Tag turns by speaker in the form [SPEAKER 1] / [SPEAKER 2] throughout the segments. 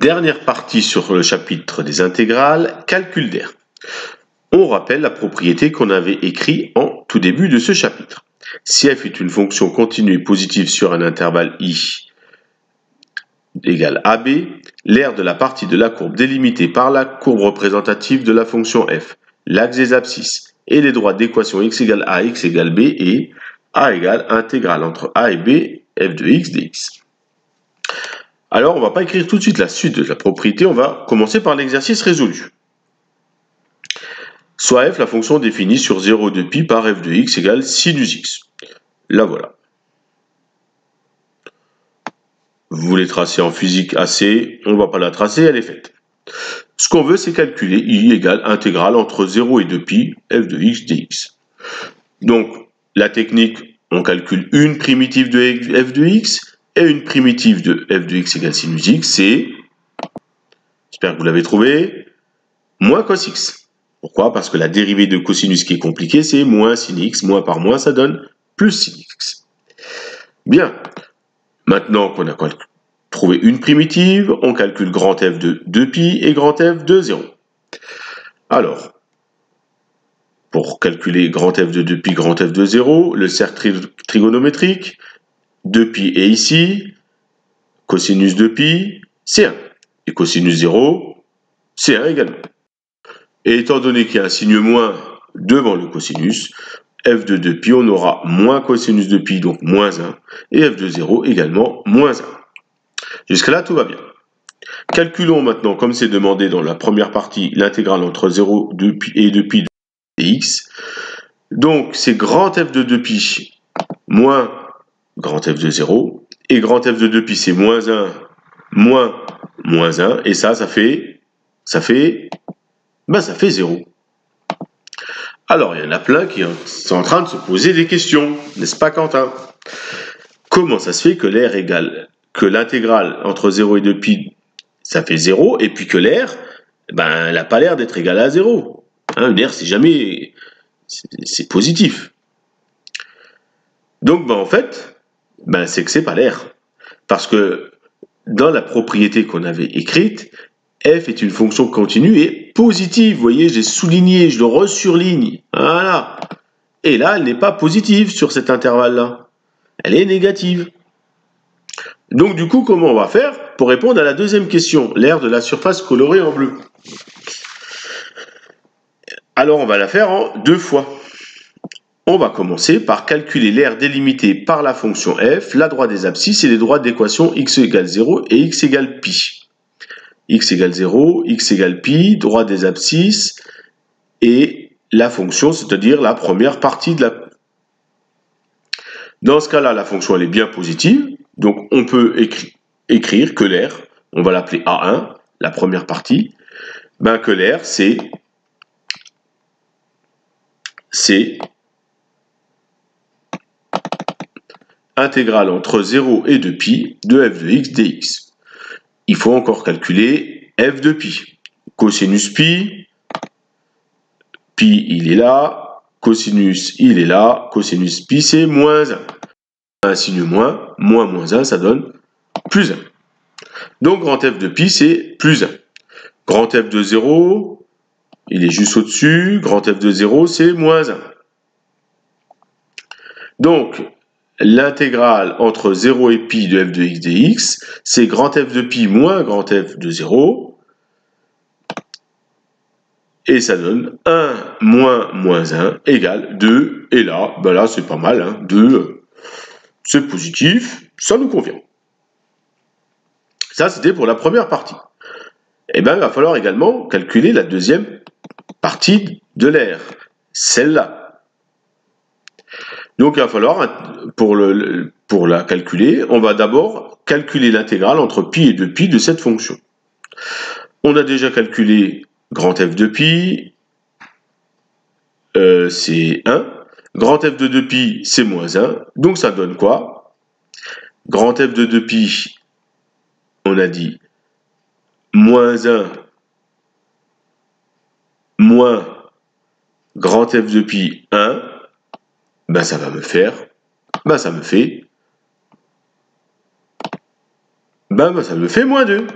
[SPEAKER 1] Dernière partie sur le chapitre des intégrales, calcul d'air. On rappelle la propriété qu'on avait écrite en tout début de ce chapitre. Si f est une fonction continue et positive sur un intervalle i égale AB, l'aire de la partie de la courbe délimitée par la courbe représentative de la fonction f, l'axe des abscisses et les droits d'équation x égale a, x égale b et a égale intégrale entre a et b, f de x dx. Alors, on ne va pas écrire tout de suite la suite de la propriété, on va commencer par l'exercice résolu. Soit f, la fonction définie sur 0 de pi par f de x égale sinus x. La voilà. Vous voulez tracer en physique AC, on ne va pas la tracer, elle est faite. Ce qu'on veut, c'est calculer i égale intégrale entre 0 et 2pi f de x dx. Donc, la technique, on calcule une primitive de f de x et une primitive de f de x égale sinus x, c'est, j'espère que vous l'avez trouvé, moins cos x. Pourquoi? Parce que la dérivée de cosinus qui est compliquée, c'est moins sin x, moins par moins, ça donne plus sin x. Bien, maintenant qu'on a trouvé une primitive, on calcule grand F de 2pi et grand F de 0. Alors, pour calculer grand F de 2pi, grand F de 0, le cercle trigonométrique, 2pi est ici, cosinus de pi, c'est 1. Et cosinus 0, c'est 1 également. Et étant donné qu'il y a un signe moins devant le cosinus, f de 2pi, on aura moins cosinus de pi, donc moins 1, et f de 0 également moins 1. Jusque là, tout va bien. Calculons maintenant, comme c'est demandé dans la première partie, l'intégrale entre 0 et 2pi de dx. Donc, c'est grand f de 2pi moins grand f de 0, et grand f de 2pi, c'est moins 1 moins moins 1, et ça fait 0. Alors, il y en a plein qui sont en train de se poser des questions, n'est-ce pas, Quentin? Comment ça se fait que l'air égale, que l'intégrale entre 0 et 2pi, ça fait 0, et puis que l'air, elle n'a pas l'air d'être égale à 0. L'air, c'est jamais, c'est positif. Donc, en fait, c'est que c'est pas l'air. Parce que dans la propriété qu'on avait écrite, f est une fonction continue et positive. Vous voyez, j'ai souligné, je le resurligne. Voilà. Et là, elle n'est pas positive sur cet intervalle-là. Elle est négative. Donc, du coup, comment on va faire pour répondre à la deuxième question, l'aire de la surface colorée en bleu? Alors, on va la faire en deux fois. On va commencer par calculer l'aire délimitée par la fonction f, la droite des abscisses et les droits d'équation x égale 0 et x égale pi. X égale 0, x égale pi, droit des abscisses et la fonction, c'est-à-dire la première partie de la... Dans ce cas-là, la fonction elle est bien positive, donc on peut écrire que l'aire, on va l'appeler A1, la première partie, que l'aire c'est intégrale entre 0 et 2pi de f de x dx. Il faut encore calculer f de pi. Cosinus pi, pi il est là, cosinus il est là, cosinus pi c'est moins 1. Un signe moins, moins 1, ça donne plus 1. Donc grand f de pi c'est plus 1. Grand f de 0, il est juste au-dessus, grand f de 0 c'est moins 1. Donc, l'intégrale entre 0 et pi de f de x dx, c'est grand f de pi moins grand f de 0, et ça donne 1 moins moins 1 égale 2, et là, là c'est pas mal, 2, c'est positif, ça nous convient. Ça, c'était pour la première partie. Et il va falloir également calculer la deuxième partie de l'aire, celle-là. Donc, il va falloir, pour la calculer, on va d'abord calculer l'intégrale entre pi et 2pi de cette fonction. On a déjà calculé grand f de pi, c'est 1. Grand f de 2pi, c'est moins 1. Donc, ça donne quoi? Grand f de 2pi, on a dit moins 1 moins grand f de pi 1, ça va me faire, ça me fait moins 2.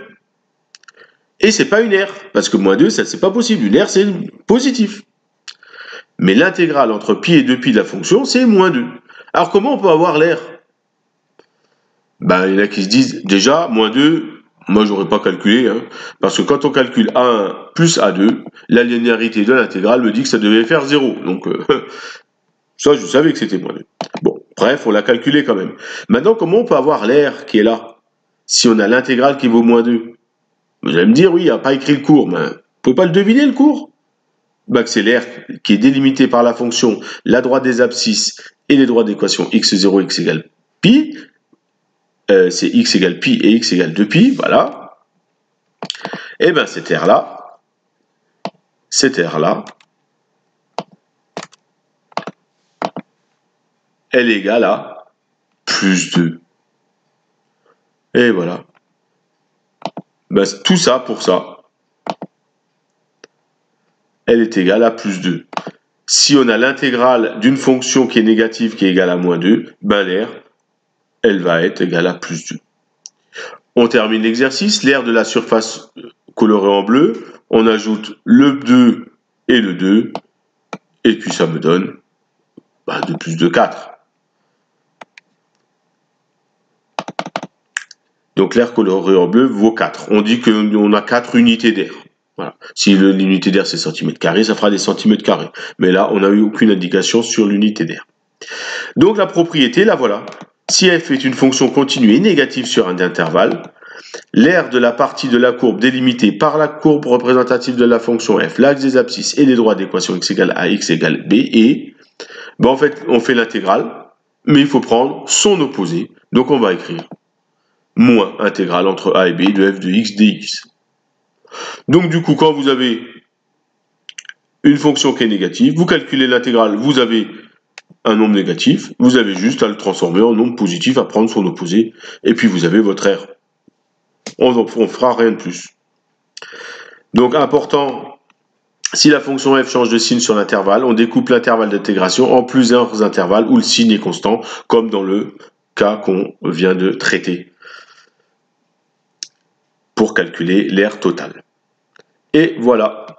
[SPEAKER 1] Et c'est pas une R, parce que moins 2, ça c'est pas possible. Une R, c'est positif. Mais l'intégrale entre pi et 2pi de la fonction, c'est moins 2. Alors comment on peut avoir l'air? Ben, il y en a qui se disent, déjà, moins 2, moi j'aurais pas calculé, hein, parce que quand on calcule A1 plus A2, la linéarité de l'intégrale me dit que ça devait faire 0. Donc, ça, je savais que c'était moins 2. Bon, bref, on l'a calculé quand même. Maintenant, comment on peut avoir l'air qui est là, si on a l'intégrale qui vaut moins 2? Vous allez me dire, oui, il n'a pas écrit le cours, mais on ne peut pas le deviner, le cours? Ben, c'est l'air qui est délimité par la fonction la droite des abscisses et les droits d'équation x0, x égale pi. C'est x égale pi et x égale 2pi, voilà. Et bien cette R-là, elle est égale à plus 2. Et voilà. Ben, tout ça pour ça. Elle est égale à plus 2. Si on a l'intégrale d'une fonction qui est négative qui est égale à moins 2, ben l'air, elle va être égale à plus 2. On termine l'exercice. L'aire de la surface colorée en bleu, on ajoute le 2 et le 2, et puis ça me donne 2 plus 2, 4. Donc l'aire colorée en bleu vaut 4. On dit qu'on a 4 unités d'air. Voilà. Si l'unité d'air c'est centimètres carrés, ça fera des centimètres carrés. Mais là, on n'a eu aucune indication sur l'unité d'air. Donc la propriété, la voilà. Si f est une fonction continue et négative sur un intervalle, l'aire de la partie de la courbe délimitée par la courbe représentative de la fonction f, l'axe des abscisses et les droits d'équation x égale a, x égale b, et en fait, on fait l'intégrale, mais il faut prendre son opposé. Donc on va écrire moins intégrale entre a et b de f de x dx. Donc du coup, quand vous avez une fonction qui est négative, vous calculez l'intégrale, vous avez un nombre négatif, vous avez juste à le transformer en nombre positif, à prendre son opposé, et puis vous avez votre R. On ne fera rien de plus. Donc important, si la fonction f change de signe sur l'intervalle, on découpe l'intervalle d'intégration en plusieurs intervalles où le signe est constant, comme dans le cas qu'on vient de traiter, pour calculer l'aire totale. Et voilà.